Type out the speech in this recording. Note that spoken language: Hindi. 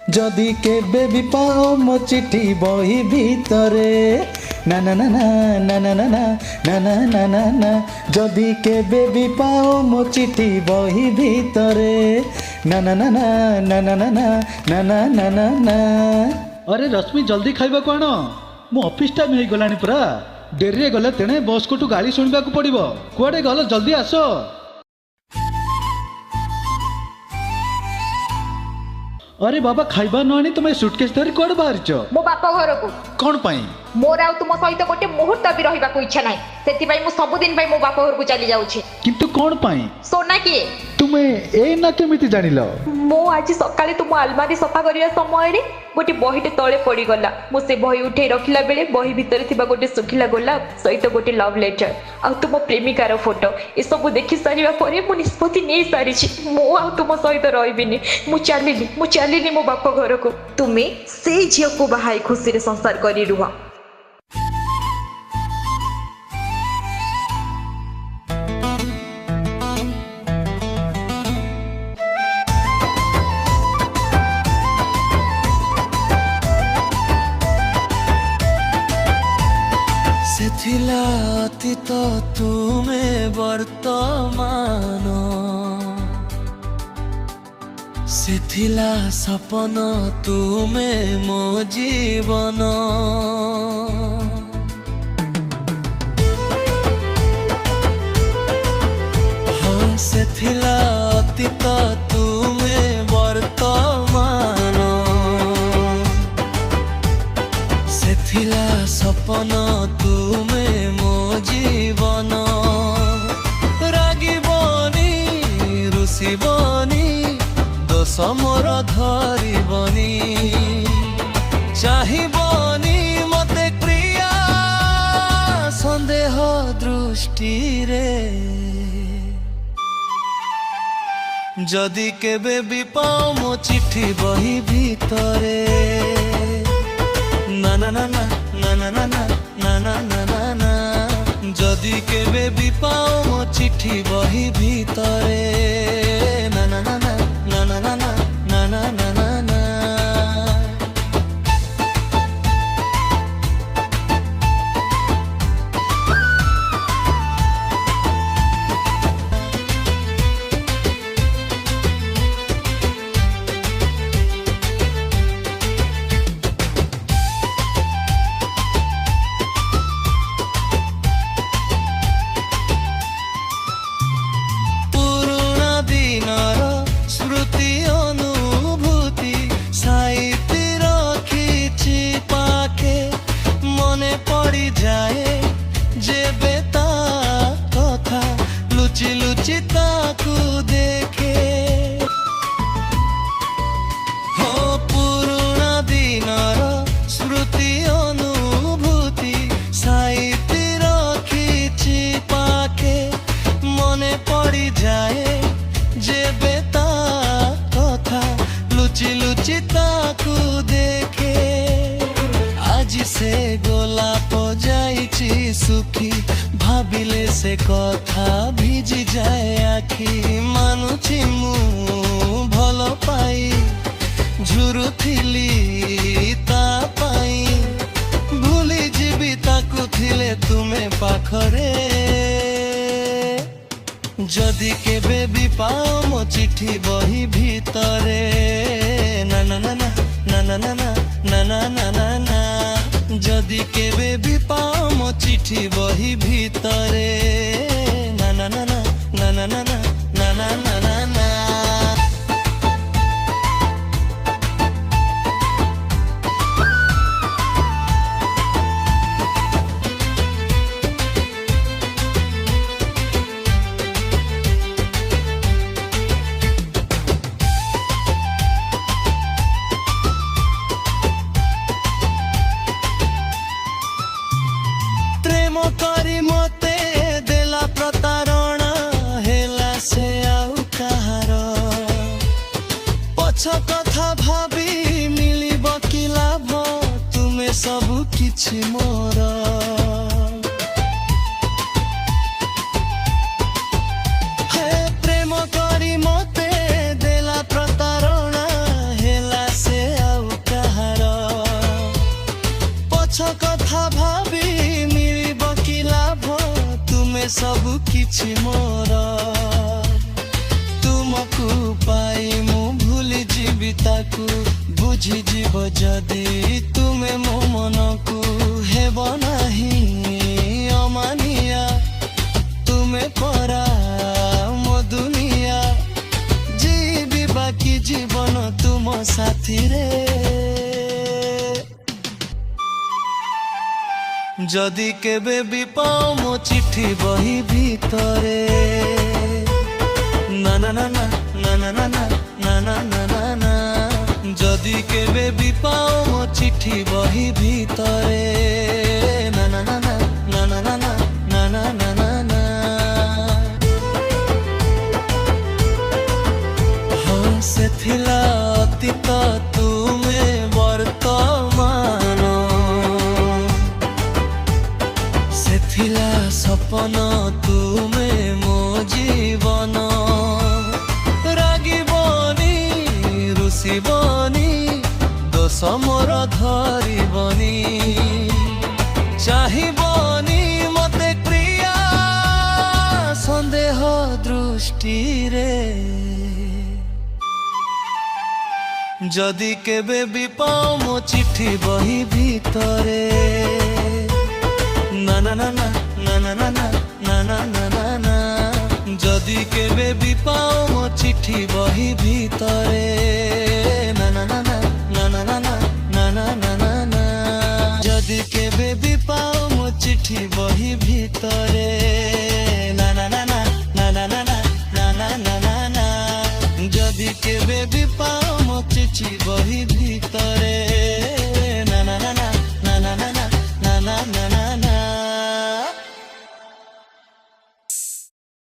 जदि केबे भी पाओ मो चिठी बही भितरे ना ना ना ना ना ना ना ना ना ना ना ना जदि केबे भी पाओ मो चिठी बही भितरे ना ना ना ना ना ना ना ना ना ना ना ना। अरे रश्मि जल्दी खाइबा को आण मो ऑफिस टाइम हो गलानी पूरा डेरी गले तेणे बस को गाड़ी शुणा पड़ो कुआडे गल जल्दी आस। अरे बाबा खाइबा न आनी तुम सुटकेस धरी कुआडे बाहर मो बाप घर को कौन पाई मोर आउ तुम सहित गोटे मुहूर्त भी रहिबा को इच्छा नाही सेति मु सब दिन मो बाप घर को चली जाउछि। किंतु कौन पाई सोना किए तुमे ए ना केमिति जानिलो मो आज सकाळे तुम अलमारी सफा करिया समय रे गोटे बहीटे तळे पड़ी गला मु से बही उठे रखिला बेले बही भितर थिबा गोटे सुखिला गोलाप सहित गोटे लव लेटर आ तुम प्रेमिकार फोटो ए सब देखि सारिबा परे मु निष्पत्ति नै सारिछि मो आ तुम सहित रहिबिनी मु चालिली मो बाप घर को तुमे से झियो को बाहाई खुशी रे संसार करी रुहा। ଥିଲା ଅତୀତ ତୁମେ ବର୍ତ୍ତମାନ ସେ ଥିଲା ସପନ ତୁମେ ମୋ ଜୀବନ ହଁ ସେ ଥିଲା ଅତୀତ ତୁମେ ବର୍ତ୍ତମାନ ସେ ଥିଲା ସପନ ତୁମେ ମୋ ଜୀବନ ରାଗିବନି ରୁଷିବନି ଦୋଷ ମୋର ଧରିବନି ଚାହିଁବନି ମତେ ପ୍ରିୟା ସନ୍ଦେହ ଦୃଷ୍ଟିରେ ଯଦି କେବେ ବି ପାଅ ମୋ ଚିଠି ବହି ଭିତରେ ନା ନା ନା ନା ନା ନା ନା ନା ନା ନା ନା ନା ଯଦି କେବେ ବି ପାଅ ମୋ ଚିଠି ବହି ଭିତରେ ନା ନା ନା ନା ନା ନା ନା ନା ନା ନା ନା ନା ନା। से गोलाप जाइछि सुखी भाबिले से कथा भिजी जाए आखि मानुछि मु भल पाई झुरुथिली ता पाई भूली जीवी ताकु थिले तुमे पाखरे जदि केबे भी पाओ मो चिठी बही भितरे ना ना ना ना ना ना ना ना ना ना ना ना जदि केबे भी पाओ मो चिठी बही भितरे ना ना ना ना ना ना ना ना ना ना ना ना। करी मते देला प्रतारणा हेला से आउ कहार पछ कथा भाबी मिलिब कि लाभ तुमे सब किछि मोर हे प्रेम करी मते देला प्रतारणा हेला से को बुझी जीव जदि तुमे मो मन को हेब नहीं अमानिया तुमे परा मो दुनिया जीवी बाकी जीवन तुम साथी रे जदि केबे भी पाओ मो चिट्ठी बही भीतरे ना ना ना ना ना ना ना ना ना ना ना ना जदि केबे भी पाओ मो चिट्ठी बही भीतरे ना ना ना ना ना ना ना ना ना ना ना ना हाँ से थिला अतीत तुमे वर्तमान से थिला सपन तुमे मो जीवन रागिबनी रुसिबनी दोष मोर धरिबनी चाहिबनी मते क्रिया संदेह दृष्टि रे जदि केबे भी पाओ मो चिट्ठी बही भीतरे ना ना ना ना ना ना ना ना ना ना ना ना जदि केबे भी पाओ मो चिट्ठी बही भीतरे ना ना ना ना ना ना ना ना ना ना ना ना जदि केबे भी पाओ मो चिट्ठी बही भीतरे ना ना ना ना ना ना ना ना ना ना ना ना जदि केबे भी पाओ मो चिट्ठी बही भीतरे